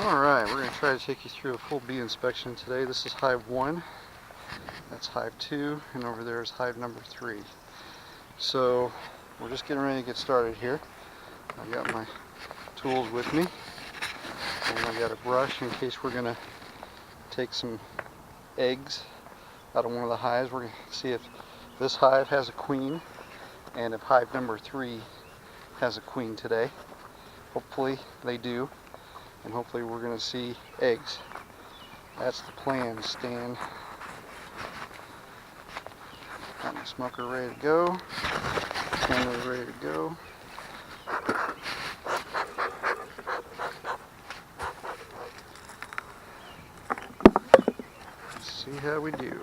Alright, we're going to try to take you through a full bee inspection today. This is Hive 1, that's Hive 2, and over there is Hive number 3. So, we're just getting ready to get started here. I've got my tools with me, and I've got a brush in case we're going to take some eggs out of one of the hives. We're going to see if this hive has a queen, and if Hive number 3 has a queen today. Hopefully they do. And hopefully we're going to see eggs. That's the plan, Stan. Got my smoker ready to go. Camera ready to go. Let's see how we do.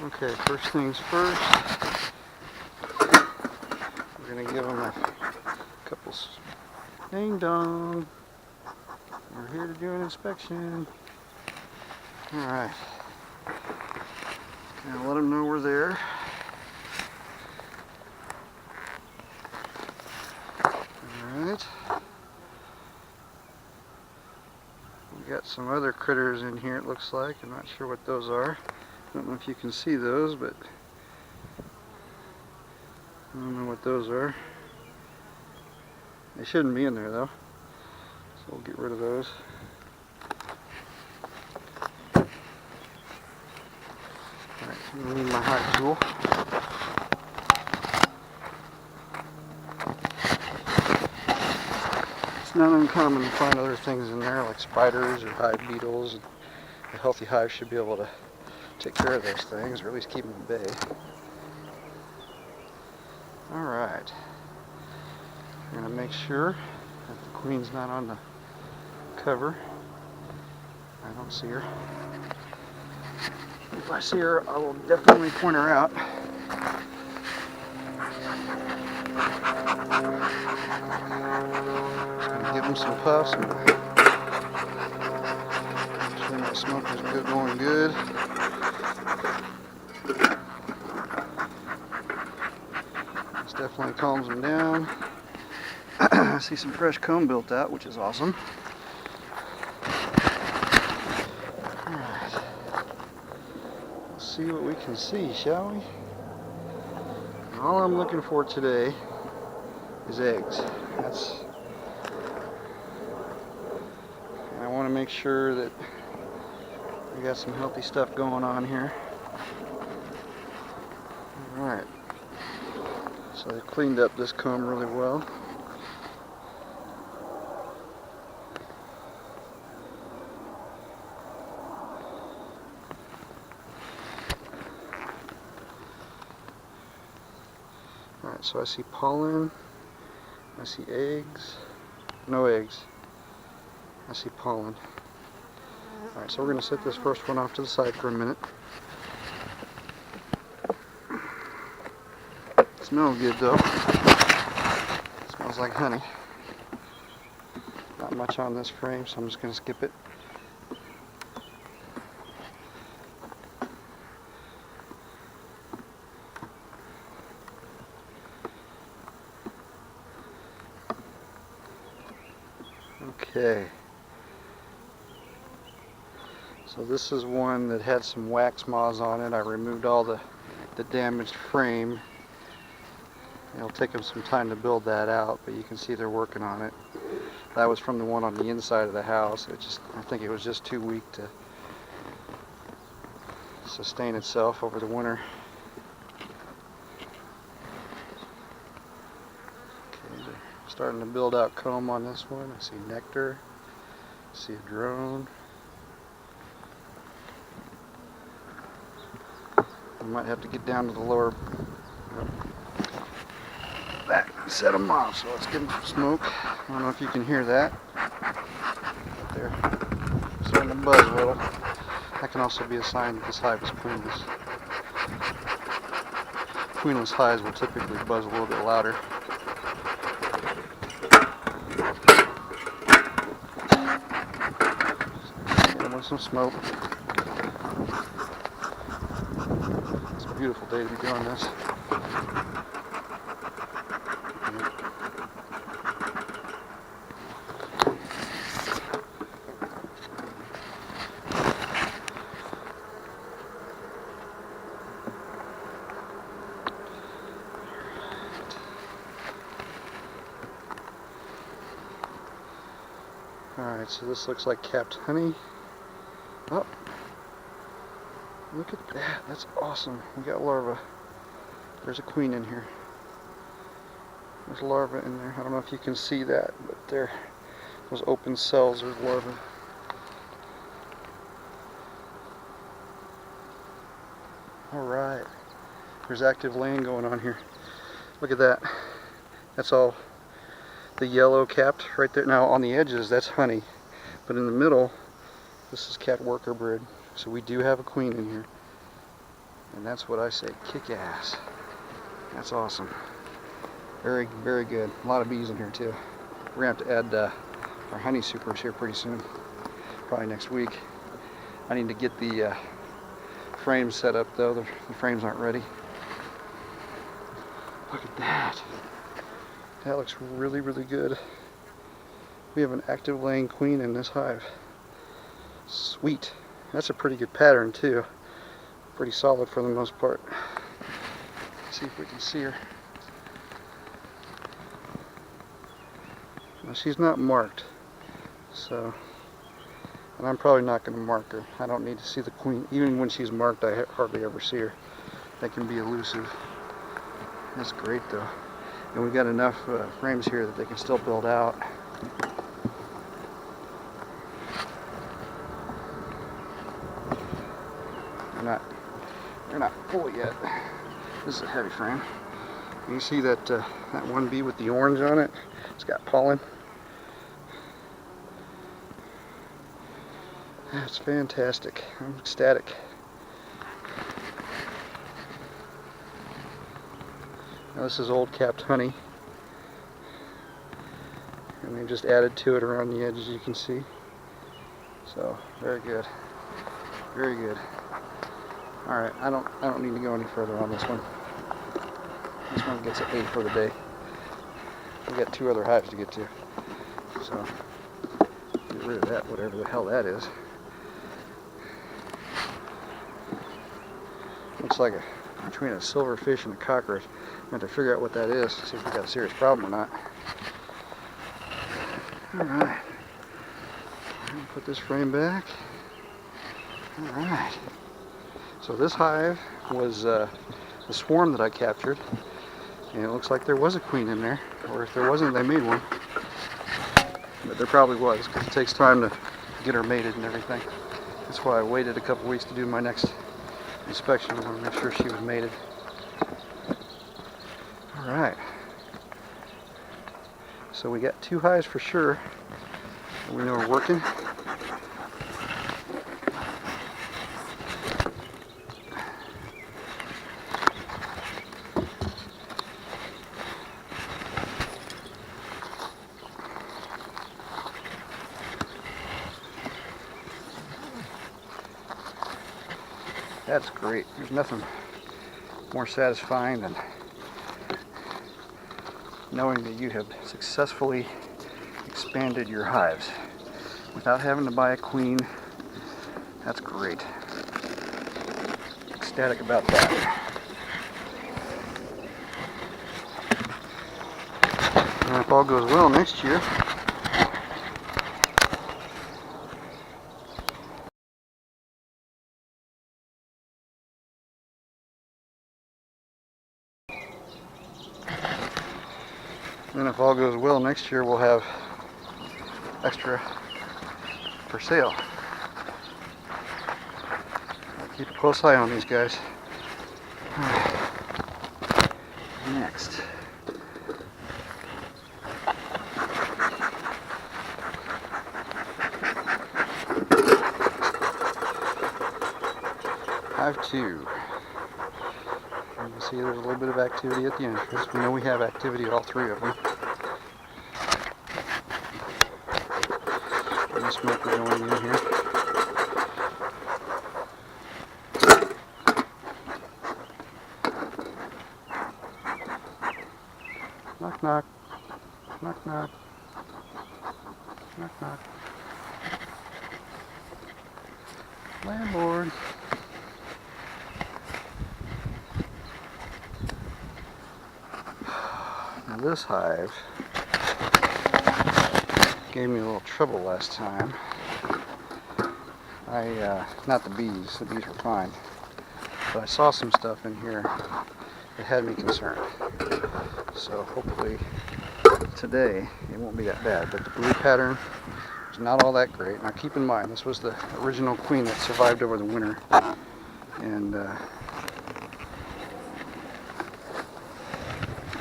Okay, first things first, we're going to give them a couple, ding dong, we're here to do an inspection. Alright, now let them know we're there. Alright, we got some other critters in here it looks like. I'm not sure what those are. I don't know if you can see those, but I don't know what those are. They shouldn't be in there though, so we'll get rid of those. Alright, I'm going to need my hive tool. It's not uncommon to find other things in there like spiders or hive beetles. A healthy hive should be able to take care of those things, or at least keep them at bay. Alright. I'm going to make sure that the queen's not on the cover. I don't see her. If I see her, I will definitely point her out. Just going to give them some puffs. Make sure my smoke is going good. This definitely calms them down. I see some fresh comb built out, which is awesome. Alright. Let's see what we can see, shall we? All I'm looking for today is eggs. I want to make sure that we got some healthy stuff going on here. Alright. So they cleaned up this comb really well. Alright, so I see pollen, I see eggs, no eggs, I see pollen. Alright, so we're going to set this first one off to the side for a minute. Smells good though. Smells like honey. Not much on this frame, so I'm just going to skip it. Okay. So this is one that had some wax moths on it. I removed all the damaged frame. It'll take them some time to build that out, but you can see they're working on it. That was from the one on the inside of the house. I think it was just too weak to sustain itself over the winter. Okay, they're starting to build out comb on this one. I see nectar. I see a drone. I might have to get down to the lower back and set them off, so let's give them some smoke. I don't know if you can hear that, but they're starting to buzz a little. That can also be a sign that this hive is queenless. Queenless hives will typically buzz a little bit louder. Get them with some smoke. beautiful day to be doing this. Alright, so this looks like capped honey. Oh, look at that. That's awesome. We got larvae. There's a queen in here. There's larvae in there. I don't know if you can see that, but there, those open cells are larvae. Alright. There's active laying going on here. Look at that. That's all the yellow capped right there. Now on the edges, that's honey. But in the middle, this is capped worker brood. So we do have a queen in here. And that's what I say, kick ass. That's awesome. Very, very good. A lot of bees in here too. We're gonna have to add our honey supers here pretty soon. Probably next week. I need to get the frames set up though. The frames aren't ready. Look at that. That looks really, really good. We have an active laying queen in this hive. Sweet. That's a pretty good pattern too. Pretty solid for the most part. Let's see if we can see her. Now she's not marked, so, and I'm probably not going to mark her. I don't need to see the queen. Even when she's marked, I hardly ever see her. That can be elusive. That's great though. And we've got enough frames here that they can still build out. They're not full yet. This is a heavy frame. You see that that one bee with the orange on it? It's got pollen. That's fantastic. I'm ecstatic. Now this is old capped honey, and they just added to it around the edges, you can see. So very good, very good. All right, I don't need to go any further on this one. This one gets an 8 for the day. We got 2 other hives to get to, so get rid of that, whatever the hell that is. Looks like between a silverfish and a cockroach. I'm going to figure out what that is, see if we got a serious problem or not. Alright. Put this frame back. Alright. So this hive was the swarm that I captured. And it looks like there was a queen in there. Or if there wasn't, they made one. But there probably was, because it takes time to get her mated and everything. That's why I waited a couple weeks to do my next inspection. I want to make sure she was mated. Alright. So we got 2 hives for sure. We know we're working. That's great. There's nothing more satisfying than knowing that you have successfully expanded your hives without having to buy a queen. That's great. Ecstatic about that. And if all goes well next year, we'll have extra for sale. Keep a close eye on these guys. Next. Hive 2. You can see there's a little bit of activity at the entrance. We know we have activity at all 3 of them. And this might be going in here. Knock, knock. Knock, knock. Knock, knock. Landlord. Now this hive gave me a little trouble last time. Not the bees were fine, but I saw some stuff in here that had me concerned. So hopefully today it won't be that bad, but the brood pattern is not all that great. Now keep in mind, this was the original queen that survived over the winter, and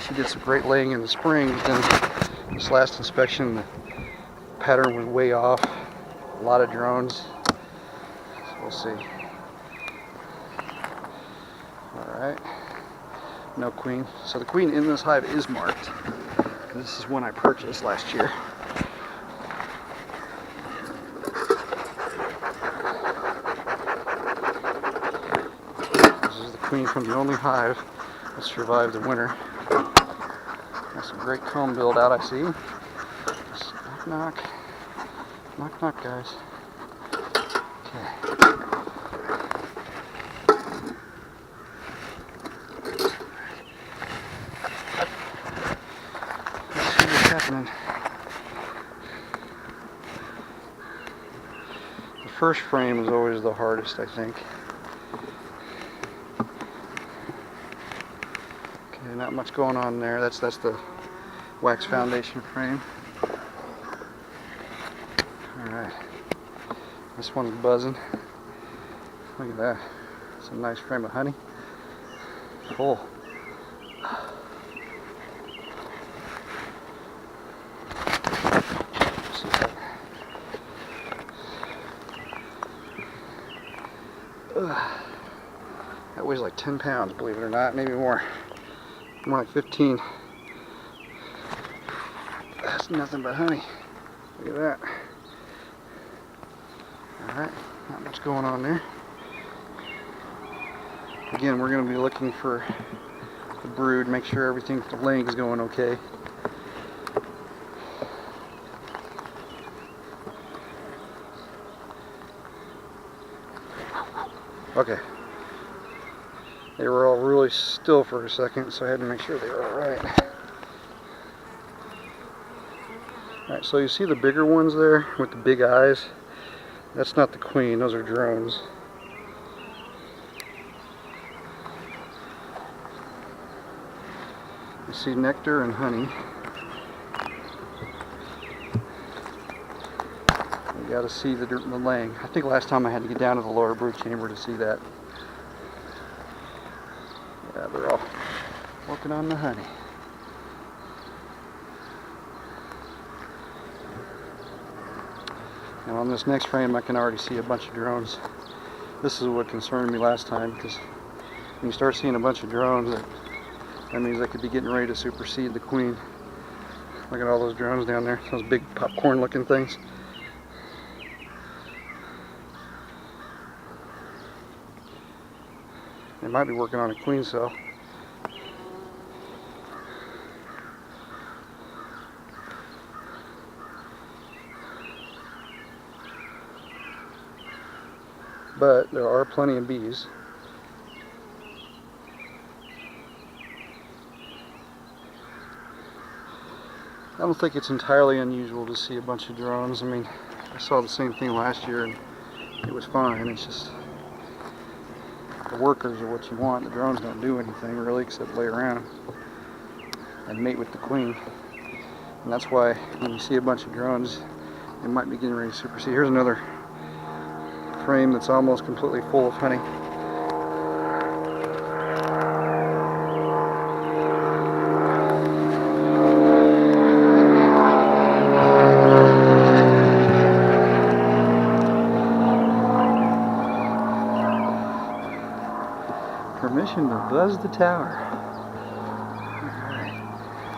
she did some great laying in the spring, but then this last inspection the pattern was way off, a lot of drones, so we'll see. Alright, no queen. So the queen in this hive is marked. This is one I purchased last year. This is the queen from the only hive that survived the winter. Got some great comb build out, I see. Just knock, knock. Knock, knock, guys. Okay. Let's see what's happening. The first frame is always the hardest, I think. Okay, not much going on there. That's the wax foundation frame. Alright. This one's buzzing. Look at that. It's a nice frame of honey. Full. That weighs like 10 pounds, believe it or not, maybe more. More like 15. That's nothing but honey. Look at that. Alright, not much going on there. Again, we're going to be looking for the brood, make sure everything, the laying is going okay. Okay. They were all really still for a second, so I had to make sure they were alright. Alright, so you see the bigger ones there with the big eyes? That's not the queen, those are drones. You see nectar and honey. You gotta see the laying. I think last time I had to get down to the lower brood chamber to see that. Yeah, they're all working on the honey. Now on this next frame I can already see a bunch of drones. This is what concerned me last time, because when you start seeing a bunch of drones, that means they could be getting ready to supersede the queen. Look at all those drones down there, those big popcorn looking things. They might be working on a queen cell. But there are plenty of bees. I don't think it's entirely unusual to see a bunch of drones. I mean, I saw the same thing last year and it was fine. It's just the workers are what you want. The drones don't do anything really except lay around and mate with the queen. And that's why when you see a bunch of drones, they might be getting ready to supersede. Here's another frame that's almost completely full of honey. Permission to buzz the tower.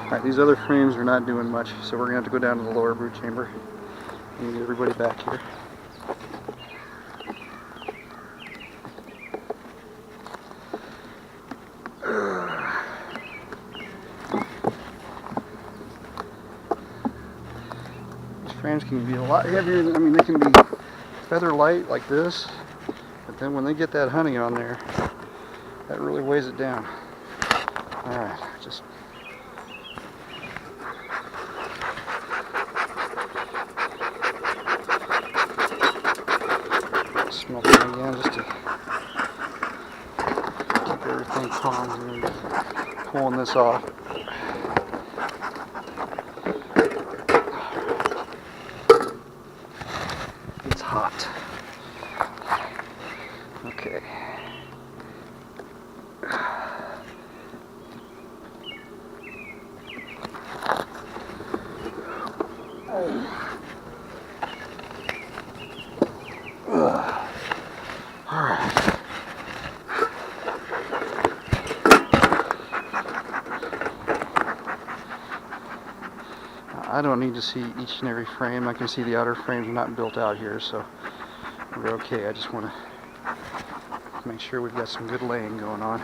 Alright, these other frames are not doing much, so we're going to have to go down to the lower brood chamber and get everybody back here. frames can be a lot heavier. I mean, they can be feather light like this, but then when they get that honey on there, that really weighs it down. All right, just smoke it again just to keep everything calm and pulling this off. It's hot. Okay. I don't need to see each and every frame. I can see the outer frames are not built out here, so we're okay. I just want to make sure we've got some good laying going on.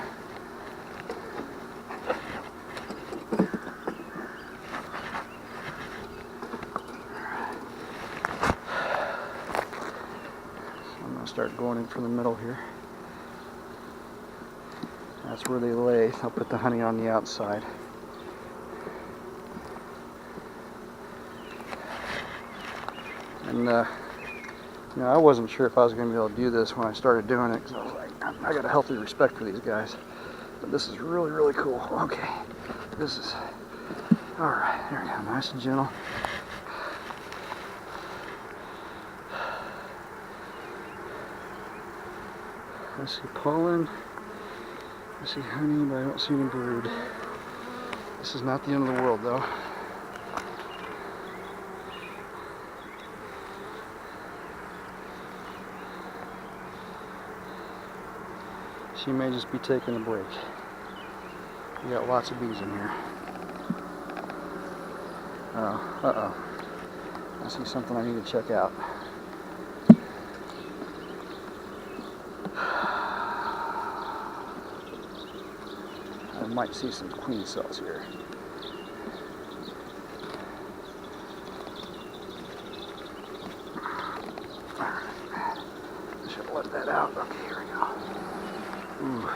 I'm going to start going in from the middle here. That's where they lay. I'll put the honey on the outside. And you know, I wasn't sure if I was going to be able to do this when I started doing it, because I was like, I got a healthy respect for these guys. But this is really, really cool. Okay, this is, all right, there we go, nice and gentle. I see pollen, I see honey, but I don't see any brood. This is not the end of the world, though. She may just be taking a break. We got lots of bees in here. Uh-oh. I see something I need to check out. I might see some queen cells here. I should let that out. Okay, here we go. Ooh.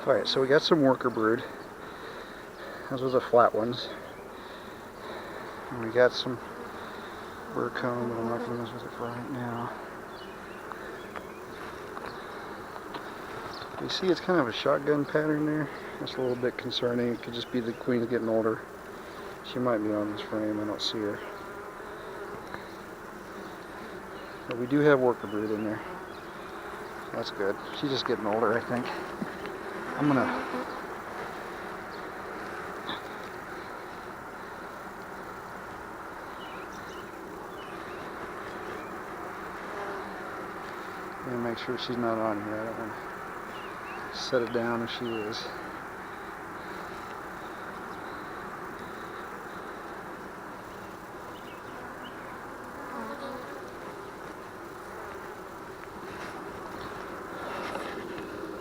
Alright, so we got some worker brood. Those are the flat ones. And we got some bird comb, but I'm not going to mess with it for right now. You see it's kind of a shotgun pattern there. That's a little bit concerning. It could just be the queen's getting older. She might be on this frame, I don't see her. But we do have worker brood in there. That's good. She's just getting older, I think. I'm gonna make sure she's not on here. I don't want to set it down if she is.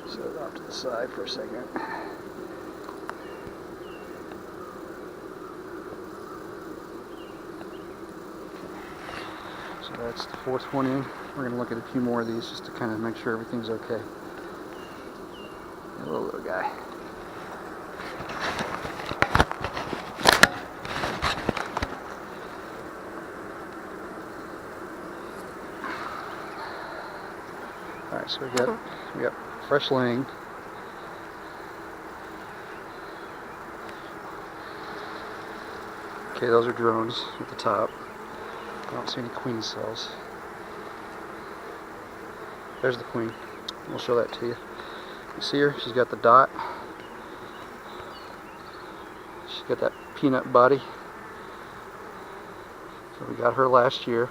Set it off to the side for a second. So that's the fourth one in. We're going to look at a few more of these just to kind of make sure everything's okay. A little guy. Alright, so we got fresh laying. Okay, those are drones at the top. I don't see any queen cells. There's the queen. We'll show that to you. You see her? She's got the dot. She's got that peanut body. So we got her last year.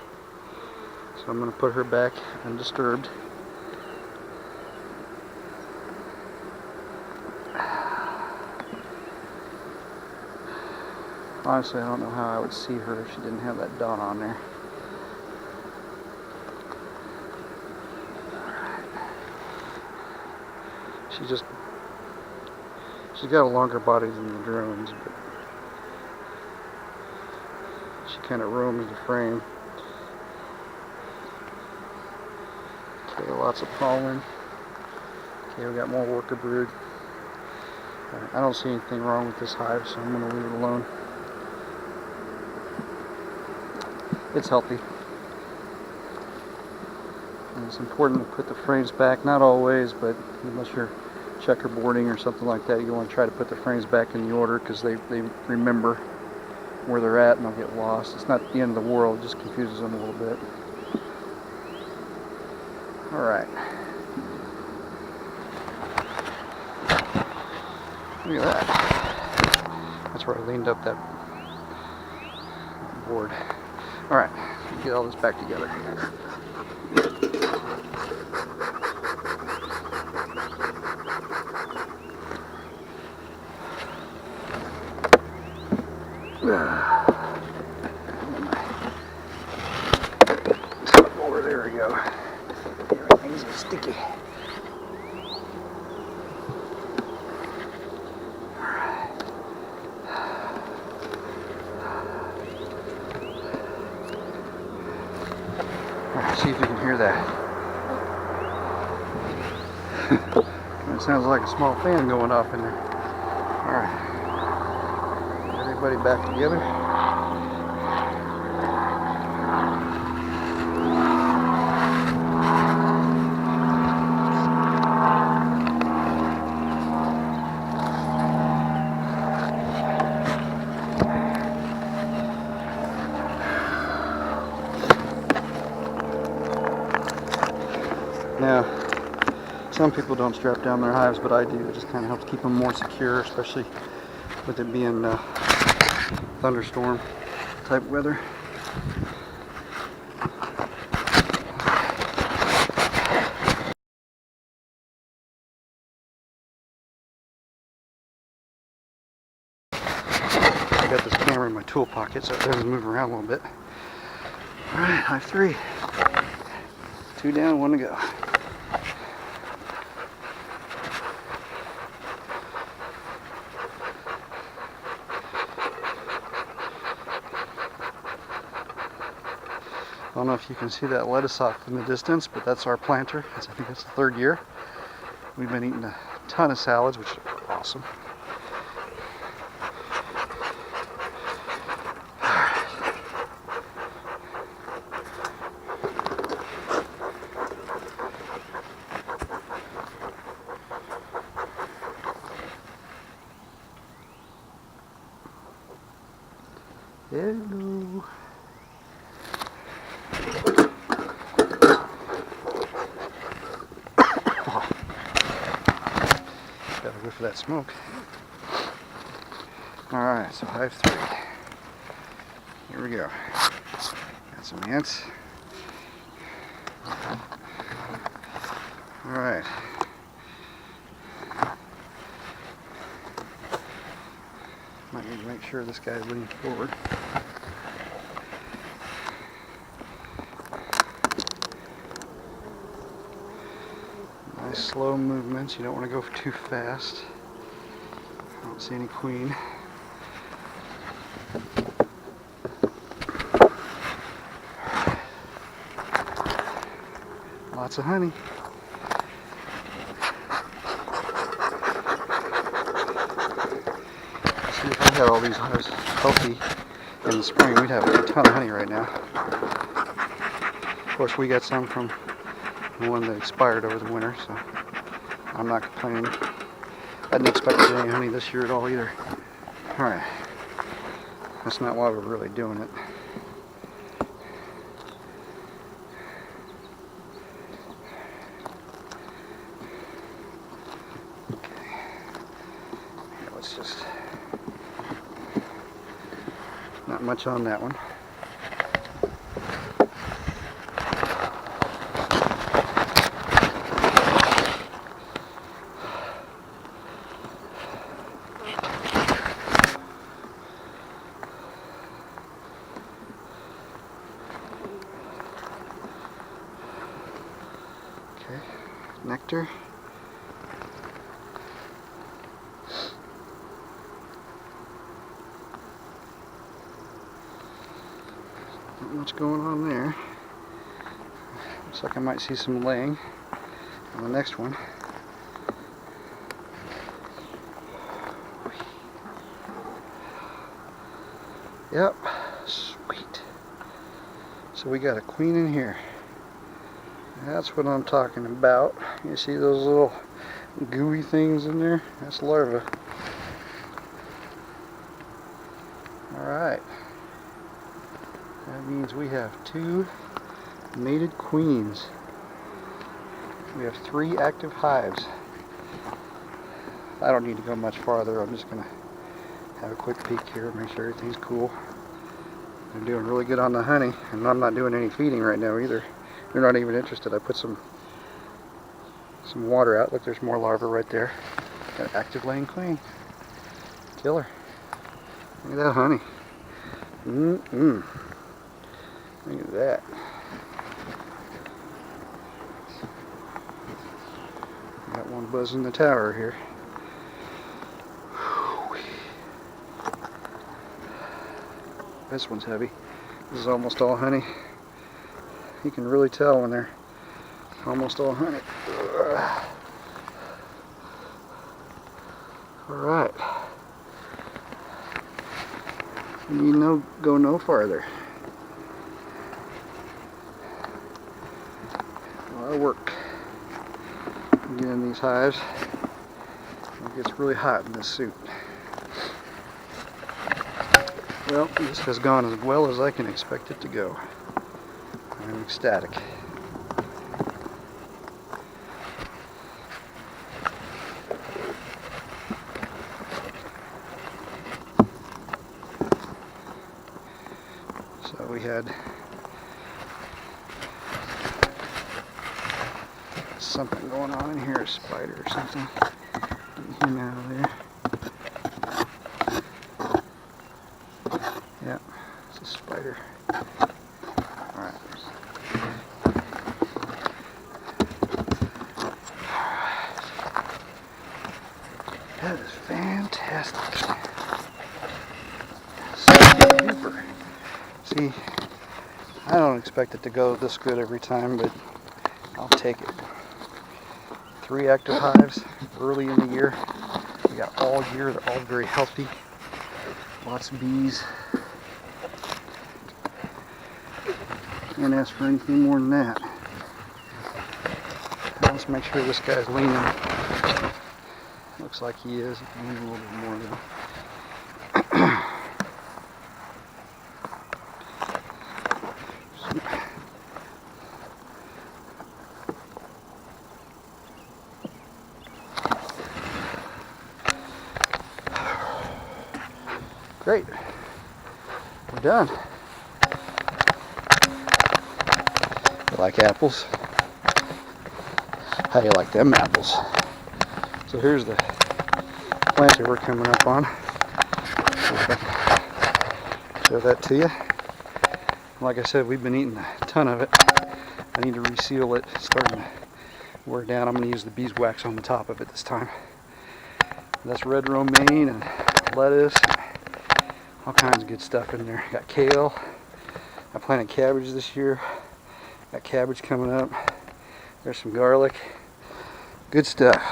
So I'm going to put her back undisturbed. Honestly, I don't know how I would see her if she didn't have that dot on there. she's got a longer body than the drones, but she kind of roams the frame. Okay, lots of pollen. Okay, we got more worker brood. I don't see anything wrong with this hive, so I'm going to leave it alone. It's healthy. And it's important to put the frames back, not always, but unless you're checkerboarding or something like that, you want to try to put the frames back in the order, because they remember where they're at and they'll get lost. It's not the end of the world, it just confuses them a little bit. Alright. Look at that. That's where I leaned up that board. Alright, get all this back together. Over there we go. Everything's sticky. Alright, see if you can hear that. It sounds like a small fan going off in there. Alright. Everybody back together. Now, some people don't strap down their hives, but I do. It just kind of helps keep them more secure, especially with it being thunderstorm type weather. I got this camera in my tool pocket so it doesn't move around a little bit. Alright, hive 3. 2 down, 1 to go. I don't know if you can see that lettuce off in the distance, but that's our planter. I think that's the 3rd year. We've been eating a ton of salads, which are awesome. Hello. Gotta go for that smoke. Alright, so hive 3. Here we go. Got some ants. Alright. Might need to make sure this guy's leaning forward. Nice slow movements. You don't want to go too fast. I don't see any queen. Lots of honey. See, if I had all these hives healthy in the spring, we'd have a ton of honey right now. Of course, we got some from the one that expired over the winter, so I'm not complaining. I didn't expect to get any honey this year at all either. Alright, that's not why we're really doing it. Okay, here, let's just, not much on that one. Nectar. much going on there. Looks like I might see some laying on the next one. Yep, sweet. So we got a queen in here. That's what I'm talking about. You see those little gooey things in there? That's larvae. Alright. That means we have 2 mated queens. We have 3 active hives. I don't need to go much farther. I'm just going to have a quick peek here, make sure everything's cool. They're doing really good on the honey, and I'm not doing any feeding right now either. They're not even interested. I put some water out. Look, there's more larvae right there. Got an active laying queen. Killer. Look at that honey. Look at that. Got one buzzing the tower here. This one's heavy. This is almost all honey. You can really tell when they're almost all honey. Alright. You need go no farther. A lot of work getting these hives. It gets really hot in this suit. Well, this has gone as well as I can expect it to go. I'm ecstatic. So we had something going on in here, a spider or something. Get him out of there. Yeah, it's a spider. Alright. That is fantastic. Super. See, I don't expect it to go this good every time, but I'll take it. 3 active hives early in the year. We got all year, they're all very healthy. Lots of bees. Can't ask for anything more than that. Now let's make sure this guy's leaning. Looks like he is. He can lean a little bit more though. Great. We're done. You like apples? How do you like them apples? So here's the planter we're coming up on. Show that to you. Like I said, we've been eating a ton of it. I need to reseal it. It's starting to wear down. I'm going to use the beeswax on the top of it this time. That's red romaine and lettuce. All kinds of good stuff in there. Got kale. I planted cabbage this year. Got cabbage coming up. There's some garlic. Good stuff.